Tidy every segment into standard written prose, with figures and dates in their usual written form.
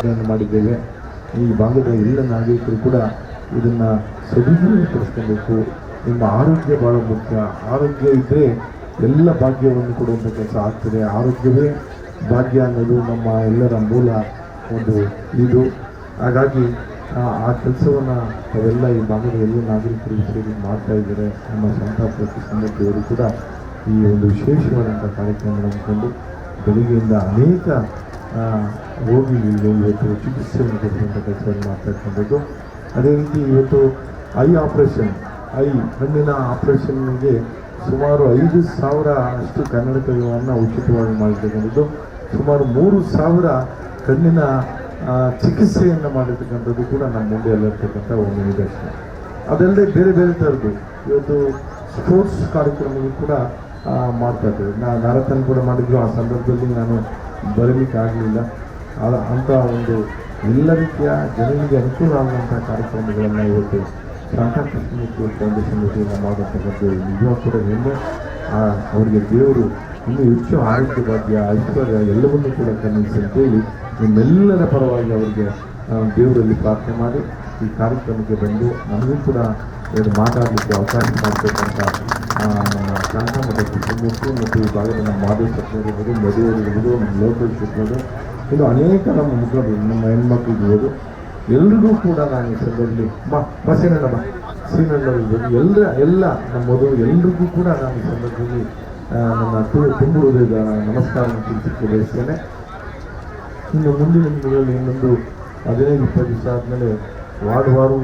ಪ್ರತಿಜ್ಞೆಯನ್ನು ಮಾಡಿದ್ದೇವೆ. ಈ ಭಾಗದ ಎಲ್ಲ ನಾಗರಿಕರು ಕೂಡ ಇದನ್ನು ಸದುಪಯೋಗಪಡಿಸ್ಕೊಬೇಕು. ನಿಮ್ಮ ಆರೋಗ್ಯ ಭಾಳ ಮುಖ್ಯ. ಆರೋಗ್ಯ ಇದ್ದರೆ ಎಲ್ಲ ಭಾಗ್ಯವನ್ನು ಕೊಡುವಂಥ ಕೆಲಸ ಆಗ್ತದೆ. ಆರೋಗ್ಯವೇ ಭಾಗ್ಯ ಅನ್ನೋದು ನಮ್ಮ ಎಲ್ಲರ ಮೂಲ ಒಂದು ಇದು. ಹಾಗಾಗಿ ಆ ಕೆಲಸವನ್ನು ಅವೆಲ್ಲ ಈ ಭಾಗದ ಎಲ್ಲ ನಾಗರಿಕರು ಸೇರಿ ಮಾಡ್ತಾ ಇದ್ದಾರೆ. ನಮ್ಮ ಸಂತಾಪಕ್ಕೆ ಸಮಿತಿಯವರು ಕೂಡ ಈ ಒಂದು ವಿಶೇಷವಾದಂಥ ಕಾರ್ಯಕ್ರಮ ನಡೆದುಕೊಂಡು ಬೆಳಿಗ್ಗೆಯಿಂದ ಅನೇಕ ರೋಗಿಗಳಿಗೆ ಇವತ್ತು ಚಿಕಿತ್ಸೆಯನ್ನು ಕೊಡುವಂಥ ಕೆಲಸವನ್ನು ಮಾಡ್ತಾ ಇರ್ತಕ್ಕಂಥದ್ದು. ಅದೇ ರೀತಿ ಇವತ್ತು ಕಣ್ಣಿನ ಆಪರೇಷನ್ಗೆ ಸುಮಾರು 5,000 ಅಷ್ಟು ಕನ್ನಡಕವನ್ನು ಉಚಿತವಾಗಿ ಮಾಡಿರ್ತಕ್ಕಂಥದ್ದು. ಸುಮಾರು 3,000 ಕಣ್ಣಿನ ಚಿಕಿತ್ಸೆಯನ್ನು ಮಾಡಿರ್ತಕ್ಕಂಥದ್ದು ಕೂಡ ನಮ್ಮ ಮುಂದೆಯಲ್ಲಿರ್ತಕ್ಕಂಥ ಒಂದು ನಿದರ್ಶನ. ಅದಲ್ಲದೆ ಬೇರೆ ಬೇರೆ ಥರದ್ದು ಇವತ್ತು ಸ್ಪೋರ್ಟ್ಸ್ ಕಾರ್ಯಕ್ರಮಗಳು ಕೂಡ ಮಾಡ್ತಾ ಇದ್ದೇವೆ. ಮ್ಯಾರಥಾನ್ ಕೂಡ ಮಾಡಿದ್ರು. ಆ ಸಂದರ್ಭದಲ್ಲಿ ನಾನು ಬರಲಿಕ್ಕೆ ಆಗಲಿಲ್ಲ. ಅಂಥ ಒಂದು ಎಲ್ಲ ರೀತಿಯ ಜನರಿಗೆ ಅನುಕೂಲ ಆಗುವಂಥ ಕಾರ್ಯಕ್ರಮಗಳನ್ನು ಇವತ್ತು ರಾಧಾಕೃಷ್ಣ ಫೌಂಡೇಶನ್ ವತಿಯಿಂದ ಮಾಡುವಂಥದ್ದು ನಿಜವಾಗ ಕೂಡ ಹೆಮ್ಮೆ. ಅವರಿಗೆ ದೇವರು ಇನ್ನೂ ಹೆಚ್ಚು ಆರೋಗ್ಯ ಭಾಗ್ಯ ಐಶ್ವರ್ಯ ಎಲ್ಲವನ್ನೂ ಕೂಡ ಕಲಿಸಿ ಅಂತೇಳಿ ನಿಮ್ಮೆಲ್ಲರ ಪರವಾಗಿ ಅವರಿಗೆ ದೇವರಲ್ಲಿ ಪ್ರಾರ್ಥನೆ ಮಾಡಿ ಈ ಕಾರ್ಯಕ್ರಮಕ್ಕೆ ಬಂದು ನಮಗೂ ಕೂಡ ಮಾತಾಡಲಿಕ್ಕೆ ಅವಕಾಶ ಮಾಡಬೇಕಂತ ನಮ್ಮ ಶಾಂತ ಮತ್ತು ಕೃಷ್ಣಮೂರ್ತಿ ಮತ್ತು ಈ ಭಾಗದ ನಮ್ಮ ಮಾಧವ ಸತ್ಯರಿರ್ಬೋದು, ಮದುವೆಯರಿರ್ಬೋದು, ನಮ್ಮ ಲೋಕಲ್ ಶಿಕ್ಷಕರು, ಇದು ಅನೇಕ ನಮ್ಮ ಮುಖಂಡರು, ನಮ್ಮ ಹೆಣ್ಮಕ್ಳಿರ್ಬೋದು, ಎಲ್ರಿಗೂ ಕೂಡ ನಾನು ಈ ಸಂದರ್ಭದಲ್ಲಿ ಶ್ರೀನಣ್ಣವ್ರಿರ್ಬೋದು ಎಲ್ಲ ನಮ್ಮ ಮದುವೆ ಎಲ್ರಿಗೂ ಕೂಡ ನಾನು ಈ ಸಂದರ್ಭದಲ್ಲಿ ನನ್ನ ತುಂಬ ಹೃದಯದ ನಮಸ್ಕಾರವನ್ನು ತಿಳಿಸಲಿಕ್ಕೆ ಬಯಸ್ತೇನೆ. ಇನ್ನು ಮುಂದಿನ ದಿನಗಳಲ್ಲಿ ಇನ್ನೊಂದು 15-20 ದಿವಸ ಆದಮೇಲೆ ವಾರವಾರು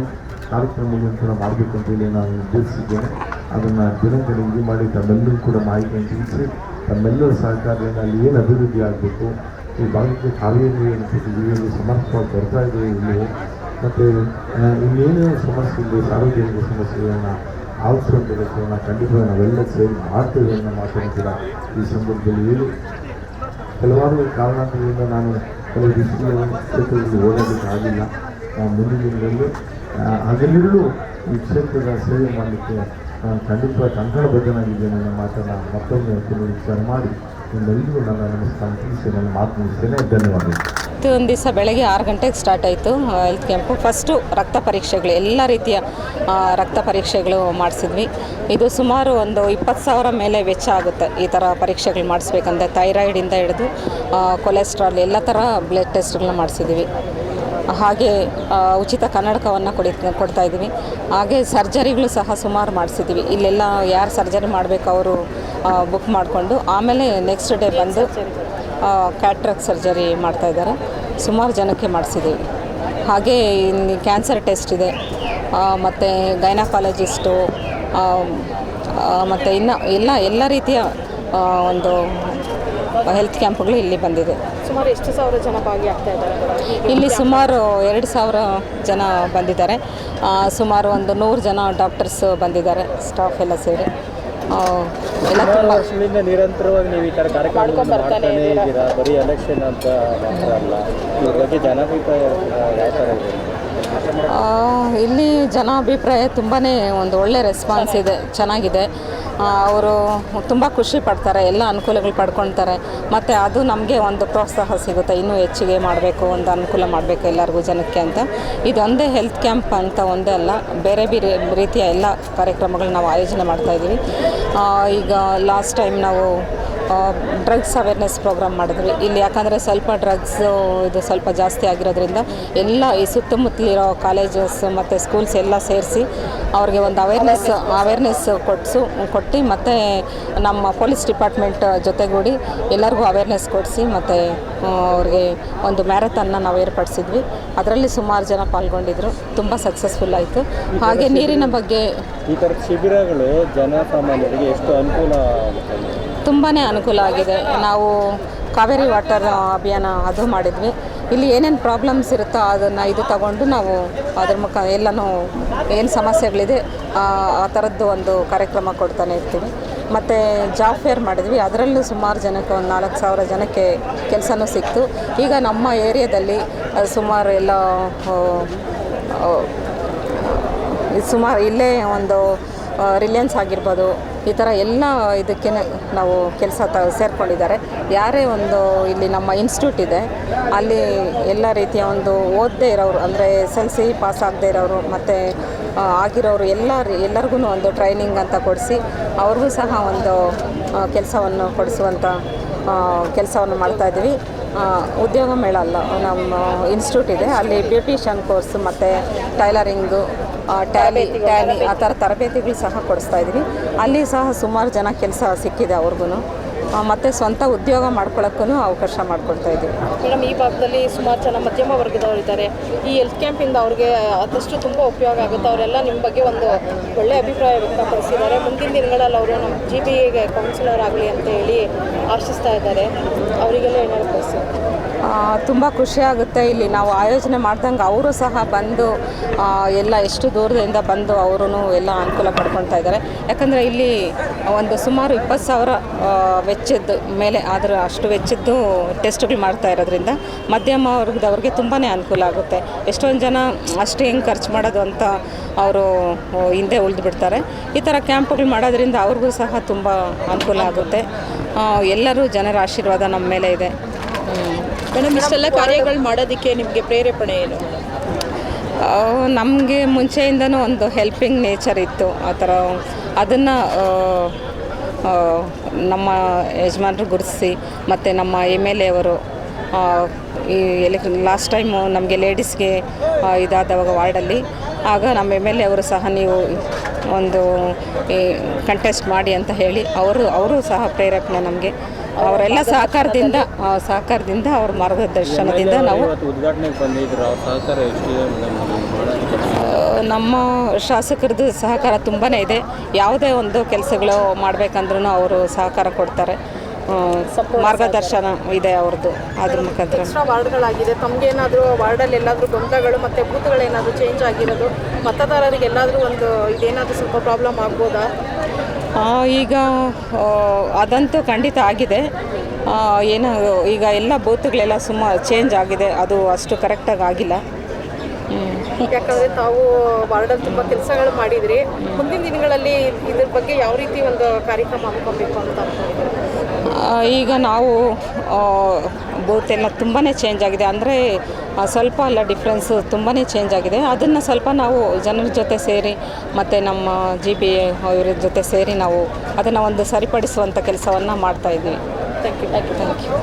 ಕಾರ್ಯಕ್ರಮಗಳನ್ನು ಕೂಡ ಮಾಡಬೇಕು ಅಂತೇಳಿ ನಾನು ಉದ್ದೇಶಿಸಿದ್ದೇನೆ. ಅದನ್ನು ಜನಗಳಿಗೆ ಇದು ಮಾಡಿ ತಮ್ಮೆಲ್ಲರೂ ಕೂಡ ಮಾಹಿತಿಯನ್ನು ತಿಳಿಸಿ ತಮ್ಮೆಲ್ಲರ ಸಹಕಾರಿಯನ್ನು ಅಲ್ಲಿ ಏನು ಅಭಿವೃದ್ಧಿ ಆಗಬೇಕು, ಈ ಭಾಗಕ್ಕೆ ಕಾವೇರಿ ನೀರಿಯಲ್ಲಿ ಸಮರ್ಪವಾಗಿ ಬರ್ತಾ ಇದೆ ಇಲ್ಲಿ, ಮತ್ತು ಇನ್ನೇನೇನು ಸಮಸ್ಯೆ ಇದೆ, ಸಾರ್ವಜನಿಕ ಸಮಸ್ಯೆಗಳನ್ನು ಆಲಿಸುವಂಥ ಕೆಲಸವನ್ನು ಖಂಡಿತವಾಗಿ ನಾವೆಲ್ಲ ಸೇರಿ ಮಾಡ್ತೇವೆ ಅನ್ನೋ ಮಾತನ್ನು ಕೂಡ ಈ ಸಂದರ್ಭದಲ್ಲಿ ಹೇಳಿ, ಕೆಲವಾರು ಕಾರಣಾಂತರದಿಂದ ನಾನು ಕೆಲವು ಕ್ಷೇತ್ರದಲ್ಲಿ ಓಡಾಡಲಿಕ್ಕೆ ಆಗಿಲ್ಲ. ಮುಂದಿನ ದಿನದಲ್ಲಿ ಹಗಲಿರುಳು ಈ ಕ್ಷೇತ್ರದ ಸೇವೆ ಮಾಡಲಿಕ್ಕೆ ನಾನು ಖಂಡಿತವಾಗಿ ಕಂಕಣಬದ್ಧನಾಗಿದ್ದೇನೆ ಅನ್ನೋ ಮಾತನ್ನು ಮತ್ತೊಮ್ಮೆ ವಿಚಾರ ಮಾಡಿ ನಿಮ್ಮೆಲ್ಲರಿಗೂ ನನ್ನ ನಮಸ್ಕಾರ ತಿಳಿಸಿ ನನ್ನ ಮಾತು ಮುಗಿಸ್ತೇನೆ. ಧನ್ಯವಾದಗಳು. ಒಂದು ದಿವಸ ಬೆಳಗ್ಗೆ 6 ಗಂಟೆಗೆ ಸ್ಟಾರ್ಟ್ ಆಯಿತು ಹೆಲ್ತ್ ಕ್ಯಾಂಪು. ಫಸ್ಟು ರಕ್ತ ಪರೀಕ್ಷೆಗಳು, ಎಲ್ಲ ರೀತಿಯ ರಕ್ತ ಪರೀಕ್ಷೆಗಳು ಮಾಡಿಸಿದ್ವಿ. ಇದು ಸುಮಾರು ಒಂದು 20,000 ಮೇಲೆ ವೆಚ್ಚ ಆಗುತ್ತೆ ಈ ಥರ ಪರೀಕ್ಷೆಗಳು ಮಾಡಿಸ್ಬೇಕಂದ್ರೆ. ಥೈರಾಯ್ಡಿಂದ ಹಿಡಿದು ಕೊಲೆಸ್ಟ್ರಾಲ್ ಎಲ್ಲ ಥರ ಬ್ಲಡ್ ಟೆಸ್ಟ್ಗಳನ್ನ ಮಾಡಿಸಿದ್ವಿ. ಹಾಗೆ ಉಚಿತ ಕನ್ನಡಕವನ್ನು ಕೊಡ್ತಾಯಿದ್ವಿ. ಹಾಗೆ ಸರ್ಜರಿಗಳು ಸಹ ಸುಮಾರು ಮಾಡಿಸಿದ್ವಿ. ಇಲ್ಲೆಲ್ಲ ಯಾರು ಸರ್ಜರಿ ಮಾಡಬೇಕು ಅವರು ಬುಕ್ ಮಾಡಿಕೊಂಡು ಆಮೇಲೆ ನೆಕ್ಸ್ಟ್ ಡೇ ಬಂದು ಕ್ಯಾಟ್ರಾಕ್ಟ್ ಸರ್ಜರಿ ಮಾಡ್ತಾಯಿದ್ದಾರೆ. ಸುಮಾರು ಜನಕ್ಕೆ ಮಾಡಿಸಿದ್ದೀವಿ. ಹಾಗೆ ಇಲ್ಲಿ ಕ್ಯಾನ್ಸರ್ ಟೆಸ್ಟ್ ಇದೆ, ಮತ್ತು ಗೈನಕಾಲಜಿಸ್ಟು, ಮತ್ತು ಇನ್ನು ಎಲ್ಲ ರೀತಿಯ ಒಂದು ಹೆಲ್ತ್ ಕ್ಯಾಂಪ್ಗಳು ಇಲ್ಲಿ ಬಂದಿದೆ. ಸುಮಾರು ಎಷ್ಟು ಸಾವಿರ ಜನ ಭಾಗಿಯಾಗ್ತಾ ಇದ್ದಾರೆ? ಇಲ್ಲಿ ಸುಮಾರು 2,000 ಜನ ಬಂದಿದ್ದಾರೆ. ಸುಮಾರು ಒಂದು 100 ಜನ ಡಾಕ್ಟರ್ಸ್ ಬಂದಿದ್ದಾರೆ, ಸ್ಟಾಫ್ ಎಲ್ಲ ಸೇರಿ. ಎಲ್ಲ ತುಂಬ ವರ್ಷದಿಂದ ನಿರಂತರವಾಗಿ ನೀವು ಈ ಥರ ಕಾರ್ಯಕ್ರಮ ಮಾಡ್ತಾನೆ ಇದ್ದೀರಾ. ಬರೀ ಎಲೆಕ್ಷನ್ ಅಂತ ಮಾತ್ರ ಅಲ್ಲ, ಇದ್ರ ಬಗ್ಗೆ ಜನಾಭಿಪ್ರಾಯ ಯಾವ ಥರ ಇದೆ? ಇಲ್ಲಿ ಜನಾಭಿಪ್ರಾಯ ತುಂಬಾ ಒಂದು ಒಳ್ಳೆ ರೆಸ್ಪಾನ್ಸ್ ಇದೆ, ಚೆನ್ನಾಗಿದೆ. ಅವರು ತುಂಬ ಖುಷಿ ಪಡ್ತಾರೆ, ಎಲ್ಲ ಅನುಕೂಲಗಳು ಪಡ್ಕೊಳ್ತಾರೆ. ಮತ್ತು ಅದು ನಮಗೆ ಒಂದು ಪ್ರೋತ್ಸಾಹ ಸಿಗುತ್ತೆ, ಇನ್ನೂ ಹೆಚ್ಚಿಗೆ ಮಾಡಬೇಕು, ಒಂದು ಅನುಕೂಲ ಮಾಡಬೇಕು ಎಲ್ಲರಿಗೂ ಜನಕ್ಕೆ ಅಂತ. ಇದೊಂದೇ ಹೆಲ್ತ್ ಕ್ಯಾಂಪ್ ಅಂತ ಒಂದೇ ಅಲ್ಲ, ಬೇರೆ ಬೇರೆ ರೀತಿಯ ಎಲ್ಲ ಕಾರ್ಯಕ್ರಮಗಳು ನಾವು ಆಯೋಜನೆ ಮಾಡ್ತಾಯಿದ್ದೀವಿ. ಈಗ ಲಾಸ್ಟ್ ಟೈಮ್ ನಾವು ಡ್ರಗ್ಸ್ ಅವೇರ್ನೆಸ್ ಪ್ರೋಗ್ರಾಮ್ ಮಾಡಿದ್ವಿ ಇಲ್ಲಿ. ಯಾಕಂದರೆ ಸ್ವಲ್ಪ ಡ್ರಗ್ಸು ಇದು ಸ್ವಲ್ಪ ಜಾಸ್ತಿ ಆಗಿರೋದ್ರಿಂದ ಎಲ್ಲ ಈ ಸುತ್ತಮುತ್ತಲಿರೋ ಕಾಲೇಜಸ್ ಮತ್ತು ಸ್ಕೂಲ್ಸ್ ಎಲ್ಲ ಸೇರಿಸಿ ಅವ್ರಿಗೆ ಒಂದು ಅವೇರ್ನೆಸ್ ಕೊಟ್ಟು ಮತ್ತು ನಮ್ಮ ಪೊಲೀಸ್ ಡಿಪಾರ್ಟ್ಮೆಂಟ್ ಜೊತೆಗೂಡಿ ಎಲ್ಲರಿಗೂ ಅವೇರ್ನೆಸ್ ಕೊಡಿಸಿ ಮತ್ತು ಅವ್ರಿಗೆ ಒಂದು ಮ್ಯಾರಥಾನ್ನ ನಾವು ಏರ್ಪಡಿಸಿದ್ವಿ. ಅದರಲ್ಲಿ ಸುಮಾರು ಜನ ಪಾಲ್ಗೊಂಡಿದ್ದರು, ತುಂಬ ಸಕ್ಸಸ್ಫುಲ್ ಆಯಿತು. ಹಾಗೆ ನೀರಿನ ಬಗ್ಗೆ ಈ ಥರ ಶಿಬಿರಗಳು ಜನಸಾಮಾನ್ಯರಿಗೆ ಎಷ್ಟು ಅನುಕೂಲ ಆಗುತ್ತೆ? ತುಂಬಾ ಅನುಕೂಲ ಆಗಿದೆ. ನಾವು ಕಾವೇರಿ ವಾಟರ್ ಅಭಿಯಾನ ಅದು ಮಾಡಿದ್ವಿ. ಇಲ್ಲಿ ಏನೇನು ಪ್ರಾಬ್ಲಮ್ಸ್ ಇರುತ್ತೋ ಅದನ್ನು ಇದು ತಗೊಂಡು ನಾವು ಅದ್ರ ಎಲ್ಲನೂ ಏನು ಸಮಸ್ಯೆಗಳಿದೆ ಆ ಥರದ್ದು ಒಂದು ಕಾರ್ಯಕ್ರಮ ಕೊಡ್ತಾನೆ ಇರ್ತೀವಿ. ಮತ್ತು ಜಾಬ್ ಫೇರ್ ಮಾಡಿದ್ವಿ, ಅದರಲ್ಲೂ ಸುಮಾರು ಜನಕ್ಕೆ ಒಂದು 4,000 ಜನಕ್ಕೆ ಕೆಲಸನೂ ಸಿಕ್ತು. ಈಗ ನಮ್ಮ ಏರಿಯಾದಲ್ಲಿ ಸುಮಾರು ಎಲ್ಲ ಸುಮಾರು ಇಲ್ಲೇ ಒಂದು ರಿಲಯನ್ಸ್ ಆಗಿರ್ಬೋದು, ಈ ಥರ ಎಲ್ಲ ಇದಕ್ಕೆ ನಾವು ಕೆಲಸ ಸೇರಿಕೊಂಡಿದ್ದಾರೆ. ಯಾರೇ ಒಂದು ಇಲ್ಲಿ ನಮ್ಮ ಇನ್ಸ್ಟಿಟ್ಯೂಟ್ ಇದೆ, ಅಲ್ಲಿ ಎಲ್ಲ ರೀತಿಯ ಒಂದು ಓದದೇ ಇರೋರು ಅಂದರೆ SLC ಪಾಸ್ ಆಗದೇ ಇರೋರು ಮತ್ತು ಆಗಿರೋರು ಎಲ್ಲರಿಗೂ ಒಂದು ಟ್ರೈನಿಂಗ್ ಅಂತ ಕೊಡಿಸಿ ಅವ್ರಿಗೂ ಸಹ ಒಂದು ಕೆಲಸವನ್ನು ಕೊಡಿಸುವಂಥ ಕೆಲಸವನ್ನು ಮಾಡ್ತಾಯಿದ್ದೀವಿ. ಉದ್ಯೋಗ ಮೇಳ ಅಲ್ಲ, ನಮ್ಮ ಇನ್ಸ್ಟಿಟ್ಯೂಟ್ ಇದೆ, ಅಲ್ಲಿ ಬ್ಯೂಟಿಷಿಯನ್ ಕೋರ್ಸ್ ಮತ್ತು ಟೈಲರಿಂಗು, ಟ್ಯಾಲಿ ಆ ಥರ ತರಬೇತಿಗಳು ಸಹ ಕೊಡಿಸ್ತಾ ಇದ್ದೀವಿ. ಅಲ್ಲಿ ಸಹ ಸುಮಾರು ಜನ ಕೆಲಸ ಸಿಕ್ಕಿದೆ ಅವ್ರಿಗೂ, ಮತ್ತು ಸ್ವಂತ ಉದ್ಯೋಗ ಮಾಡ್ಕೊಳ್ಳೋಕ್ಕೂ ಅವಕಾಶ ಮಾಡಿಕೊಡ್ತಾ ಇದ್ದೀವಿ. ಮೇಡಮ್, ಈ ಭಾಗದಲ್ಲಿ ಸುಮಾರು ಜನ ಮಧ್ಯಮ ವರ್ಗದವರು ಇದ್ದಾರೆ. ಈ ಹೆಲ್ತ್ ಕ್ಯಾಂಪಿಂದ ಅವ್ರಿಗೆ ಆದಷ್ಟು ತುಂಬ ಉಪಯೋಗ ಆಗುತ್ತೆ. ಅವರೆಲ್ಲ ನಿಮ್ಮ ಬಗ್ಗೆ ಒಂದು ಒಳ್ಳೆಯ ಅಭಿಪ್ರಾಯ ವ್ಯಕ್ತಪಡಿಸಿದ್ದಾರೆ. ಮುಂದಿನ ದಿನಗಳಲ್ಲಿ ಅವರು ನಮ್ಮ GBAಗೆ ಕೌನ್ಸಿಲರ್ ಆಗಲಿ ಅಂತ ಹೇಳಿ ಆಶಿಸ್ತಾ ಇದ್ದಾರೆ. ಅವರಿಗೆಲ್ಲ ಏನಾದ್ರು ಬಯಸಿ ತುಂಬ ಖುಷಿಯಾಗುತ್ತೆ. ಇಲ್ಲಿ ನಾವು ಆಯೋಜನೆ ಮಾಡ್ದಂಗೆ ಅವರು ಸಹ ಬಂದು ಎಲ್ಲ ಎಷ್ಟು ದೂರದಿಂದ ಬಂದು ಅವರು ಎಲ್ಲ ಅನುಕೂಲ ಪಡ್ಕೊಳ್ತಾ ಇದ್ದಾರೆ. ಯಾಕಂದರೆ ಇಲ್ಲಿ ಒಂದು ಸುಮಾರು 20,000 ವೆಚ್ಚದ ಮೇಲೆ ಆದರೆ ಅಷ್ಟು ವೆಚ್ಚದ್ದು ಟೆಸ್ಟ್ಗಳು ಮಾಡ್ತಾ ಇರೋದ್ರಿಂದ ಮಧ್ಯಮ ವರ್ಗದವ್ರಿಗೆ ತುಂಬಾ ಅನುಕೂಲ ಆಗುತ್ತೆ. ಎಷ್ಟೊಂದು ಜನ ಅಷ್ಟು ಹೆಂಗೆ ಖರ್ಚು ಮಾಡೋದು ಅಂತ ಅವರು ಹಿಂದೆ ಉಳಿದು ಬಿಡ್ತಾರೆ. ಈ ಥರ ಕ್ಯಾಂಪ್ಗಳು ಮಾಡೋದ್ರಿಂದ ಅವ್ರಿಗೂ ಸಹ ತುಂಬ ಅನುಕೂಲ ಆಗುತ್ತೆ. ಎಲ್ಲರೂ ಜನರ ಆಶೀರ್ವಾದ ನಮ್ಮ ಮೇಲೆ ಇದೆ. ಮೇಡಮ್, ಇಷ್ಟೆಲ್ಲ ಕಾರ್ಯಗಳು ಮಾಡೋದಕ್ಕೆ ನಿಮಗೆ ಪ್ರೇರೇಪಣೆ ಏನು? ನಮಗೆ ಮುಂಚೆಯಿಂದನೂ ಒಂದು ಹೆಲ್ಪಿಂಗ್ ನೇಚರ್ ಇತ್ತು. ಆ ಥರ ಅದನ್ನು ನಮ್ಮ ಯಜಮಾನರು ಗುರುತಿಸಿ ಮತ್ತು ನಮ್ಮ MLA ಅವರು ಈ ಲಾಸ್ಟ್ ಟೈಮು ನಮಗೆ ಲೇಡೀಸ್ಗೆ ಇದಾದವಾಗ ವಾರ್ಡಲ್ಲಿ ಆಗ ನಮ್ಮ MLA ಅವರು ಸಹ ನೀವು ಒಂದು ಕಂಟೆಸ್ಟ್ ಮಾಡಿ ಅಂತ ಹೇಳಿ ಅವರು ಸಹ ಪ್ರೇರೇಪಣೆ ನಮಗೆ ಅವರೆಲ್ಲ ಸಹಕಾರದಿಂದ ಅವ್ರ ಮಾರ್ಗದರ್ಶನದಿಂದ ನಾವು ಉದ್ಘಾಟನೆಗೆ ಬಂದಿದ್ರು. ಸಹಕಾರ ಎಷ್ಟಿದೆ ನಮ್ಮ ಶಾಸಕರದ್ದು ಸಹಕಾರ ತುಂಬಾ ಇದೆ. ಯಾವುದೇ ಒಂದು ಕೆಲಸಗಳು ಮಾಡಬೇಕಂದ್ರೂ ಅವರು ಸಹಕಾರ ಕೊಡ್ತಾರೆ. ಮಾರ್ಗದರ್ಶನ ಇದೆ ಅವ್ರದ್ದು. ಅದ್ರ ಮುಖಾಂತರ ಎಕ್ಸ್ಟ್ರಾ ವಾರ್ಡ್ಗಳಾಗಿದೆ. ತಮಗೇನಾದರೂ ವಾರ್ಡಲ್ಲಿ ಎಲ್ಲಾದರೂ ಗೊಂದಲಗಳು ಮತ್ತು ಬೂತ್ಗಳೇನಾದರೂ ಚೇಂಜ್ ಆಗಿರೋದು, ಮತದಾರರಿಗೆ ಎಲ್ಲಾದರೂ ಒಂದು ಇದೇನಾದರೂ ಸ್ವಲ್ಪ ಪ್ರಾಬ್ಲಮ್ ಆಗ್ಬೋದಾ? ಈಗ ಅದಂತೂ ಖಂಡಿತ ಆಗಿದೆ. ಏನೋ ಈಗ ಎಲ್ಲ ಬೂತ್ಗಳೆಲ್ಲ ಸುಮಾರು ಚೇಂಜ್ ಆಗಿದೆ. ಅದು ಅಷ್ಟು ಕರೆಕ್ಟಾಗಿ ಆಗಿಲ್ಲ. ಯಾಕಂದರೆ ತಾವು ವಾರ್ಡಲ್ಲಿ ತುಂಬ ಕೆಲಸಗಳು ಮಾಡಿದ್ರಿ. ಮುಂದಿನ ದಿನಗಳಲ್ಲಿ ಇದ್ರ ಬಗ್ಗೆ ಯಾವ ರೀತಿ ಒಂದು ಕಾರ್ಯಕ್ರಮ ಹಮ್ಮಿಕೊಬೇಕು ಅಂತ ಅನ್ಕೊಂಡಿದ್ದೀರಿ? ಈಗ ನಾವು ಬೂತ್ ಎಲ್ಲ ತುಂಬಾ ಚೇಂಜ್ ಆಗಿದೆ. ಅಂದರೆ ಸ್ವಲ್ಪ ಅಲ್ಲ, ಡಿಫ್ರೆನ್ಸು ತುಂಬಾ ಚೇಂಜ್ ಆಗಿದೆ. ಅದನ್ನು ಸ್ವಲ್ಪ ನಾವು ಜನರ ಜೊತೆ ಸೇರಿ ಮತ್ತು ನಮ್ಮ GBA ಅವರ ಜೊತೆ ಸೇರಿ ನಾವು ಅದನ್ನು ಒಂದು ಸರಿಪಡಿಸುವಂಥ ಕೆಲಸವನ್ನು ಮಾಡ್ತಾಯಿದ್ದೀವಿ. Thank you.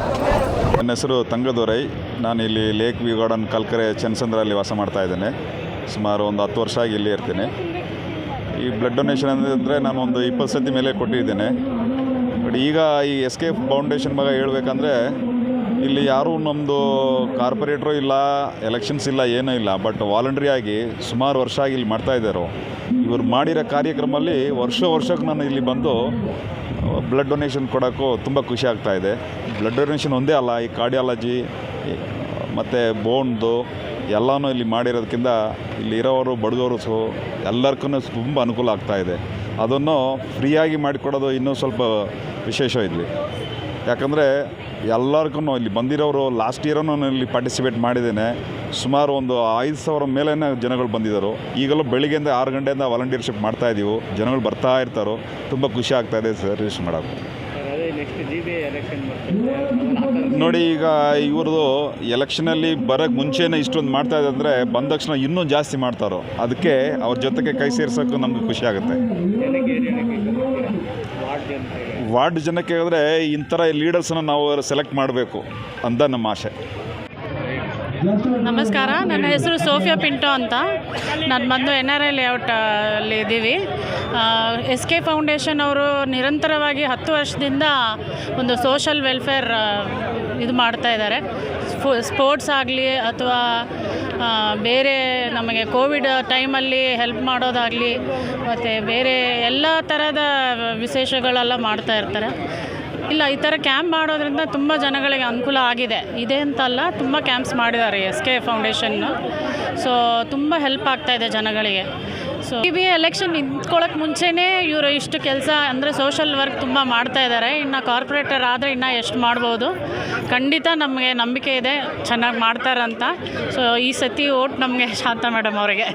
ನನ್ನ ಹೆಸರು ತಂಗದೊರೈ. ನಾನು ಇಲ್ಲಿ ಲೇಕ್ ವ್ಯೂ ಗಾರ್ಡನ್ ಕಲ್ಕೆರೆ ಚನ್ನಸಂದ್ರಲ್ಲಿ ವಾಸ ಮಾಡ್ತಾ ಇದ್ದೇನೆ. ಸುಮಾರು ಒಂದು 10 ವರ್ಷ ಆಗಿ ಇಲ್ಲಿ ಇರ್ತೀನಿ. ಈ ಬ್ಲಡ್ ಡೊನೇಷನ್ ಅಂದರೆ ನಾನು ಒಂದು 20 ಸತಿ ಮೇಲೆ ಕೊಟ್ಟಿದ್ದೇನೆ. ಬಟ್ ಈಗ ಈ SKF ಫೌಂಡೇಶನ್ ಬಗ್ಗೆ ಹೇಳ್ಬೇಕಂದ್ರೆ ಇಲ್ಲಿ ಯಾರೂ ನಮ್ಮದು ಕಾರ್ಪೊರೇಟ್ರು ಇಲ್ಲ, ಎಲೆಕ್ಷನ್ಸ್ ಇಲ್ಲ, ಏನೂ ಇಲ್ಲ. ಬಟ್ ವಾಲಂಟ್ರಿ ಆಗಿ ಸುಮಾರು ವರ್ಷ ಆಗಿ ಇಲ್ಲಿ ಮಾಡ್ತಾಯಿದ್ದಾರೆ. ಇವರು ಮಾಡಿರೋ ಕಾರ್ಯಕ್ರಮದಲ್ಲಿ ವರ್ಷಕ್ಕೆ ನಾನು ಇಲ್ಲಿ ಬಂದು ಬ್ಲಡ್ ಡೊನೇಷನ್ ಕೊಡೋಕ್ಕೂ ತುಂಬ ಖುಷಿ ಆಗ್ತಾಯಿದೆ. ಬ್ಲಡ್ ಡೊನೇಷನ್ ಒಂದೇ ಅಲ್ಲ, ಈ ಕಾರ್ಡಿಯಾಲಜಿ ಮತ್ತು ಬೋನ್ದು ಎಲ್ಲನೂ ಇಲ್ಲಿ ಮಾಡಿರೋದಕ್ಕಿಂತ ಇಲ್ಲಿ ಇರೋರು ಬಡಗವರು ಎಲ್ಲರಿಗೂ ತುಂಬ ಅನುಕೂಲ ಆಗ್ತಾಯಿದೆ. ಅದನ್ನು ಫ್ರೀಯಾಗಿ ಮಾಡಿಕೊಡೋದು ಇನ್ನೂ ಸ್ವಲ್ಪ ವಿಶೇಷ ಇಲ್ಲಿ. ಯಾಕಂದರೆ ಎಲ್ಲರಿಗೂ ಇಲ್ಲಿ ಬಂದಿರೋರು ಲಾಸ್ಟ್ ಇಯರೂ ನಾನು ಇಲ್ಲಿ ಪಾರ್ಟಿಸಿಪೇಟ್ ಮಾಡಿದ್ದೇನೆ. ಸುಮಾರು ಒಂದು 5,000 ಮೇಲೇ ಜನಗಳು ಬಂದಿದ್ದರು. ಈಗಲೂ ಬೆಳಿಗ್ಗೆಯಿಂದ 6 ಗಂಟೆಯಿಂದ ವಾಲಂಟಿಯರ್ಶಿಪ್ ಮಾಡ್ತಾಯಿದ್ದೀವಿ. ಜನಗಳು ಬರ್ತಾ ಇರ್ತಾರೋ. ತುಂಬ ಖುಷಿ ಆಗ್ತಾಯಿದೆ ಸರ್ವಿಸ್ ಮಾಡೋಕ್ಕೆ. ನೋಡಿ, ಈಗ ಇವ್ರದ್ದು ಎಲೆಕ್ಷನಲ್ಲಿ ಬರೋಕ್ಕೆ ಮುಂಚೆನೇ ಇಷ್ಟೊಂದು ಮಾಡ್ತಾಯಿದೆ ಅಂದರೆ ಬಂದ ತಕ್ಷಣ ಇನ್ನೂ ಜಾಸ್ತಿ ಮಾಡ್ತಾರೋ. ಅದಕ್ಕೆ ಅವ್ರ ಜೊತೆಗೆ ಕೈ ಸೇರ್ಸೋಕ್ಕೂ ನಮಗೆ ಖುಷಿ ಆಗುತ್ತೆ. ವಾರ್ಡ್ ಜನಕ್ಕೆ ಹೇಳಿದ್ರೆ ಇಂಥರ ಲೀಡರ್ಸನ್ನು ನಾವು ಸೆಲೆಕ್ಟ್ ಮಾಡಬೇಕು ಅಂತ ನಮ್ಮ ಆಸೆ. ನಮಸ್ಕಾರ, ನನ್ನ ಹೆಸರು ಸೋಫಿಯಾ ಪಿಂಟೋ ಅಂತ. ನಾನು ಬಂದು NRI ಲೇಔಟ್ ಅಲ್ಲಿ ಇದ್ದೀವಿ. SK ಫೌಂಡೇಶನ್ ಅವರು ನಿರಂತರವಾಗಿ 10 ವರ್ಷದಿಂದ ಒಂದು ಸೋಷಲ್ ವೆಲ್ಫೇರ್ ಇದು ಮಾಡ್ತಾ ಇದ್ದಾರೆ. ಸ್ಪೋರ್ಟ್ಸ್ ಆಗಲಿ ಅಥವಾ ಬೇರೆ ನಮಗೆ ಕೋವಿಡ್ ಟೈಮಲ್ಲಿ ಹೆಲ್ಪ್ ಮಾಡೋದಾಗಲಿ ಮತ್ತು ಬೇರೆ ಎಲ್ಲ ಥರದ ವಿಶೇಷಗಳೆಲ್ಲ ಮಾಡ್ತಾ ಇರ್ತಾರೆ. ಇಲ್ಲ, ಈ ಥರ ಕ್ಯಾಂಪ್ ಮಾಡೋದ್ರಿಂದ ತುಂಬ ಜನಗಳಿಗೆ ಅನುಕೂಲ ಆಗಿದೆ. ಇದೆ ಅಂತಲ್ಲ, ತುಂಬ ಕ್ಯಾಂಪ್ಸ್ ಮಾಡಿದ್ದಾರೆ SK ಫೌಂಡೇಶನ್ನು. ಸೊ ತುಂಬ ಹೆಲ್ಪ್ ಆಗ್ತಾಯಿದೆ ಜನಗಳಿಗೆ. ಸೊ GBA ಎಲೆಕ್ಷನ್ ನಿಂತ್ಕೊಳ್ಳೋಕೆ ಮುಂಚೆನೇ ಇವರು ಇಷ್ಟು ಕೆಲಸ ಅಂದರೆ ಸೋಷಲ್ ವರ್ಕ್ ತುಂಬ ಮಾಡ್ತಾಯಿದ್ದಾರೆ. ಇನ್ನು ಕಾರ್ಪೊರೇಟರ್ ಆದರೆ ಇನ್ನೂ ಎಷ್ಟು ಮಾಡ್ಬೋದು. ಖಂಡಿತ ನಮಗೆ ನಂಬಿಕೆ ಇದೆ ಚೆನ್ನಾಗಿ ಮಾಡ್ತಾರಂತ. ಸೊ ಈ ಸತಿ ಓಟ್ ನಮಗೆ ಶಾಂತ ಮೇಡಮ್ ಅವರಿಗೆ.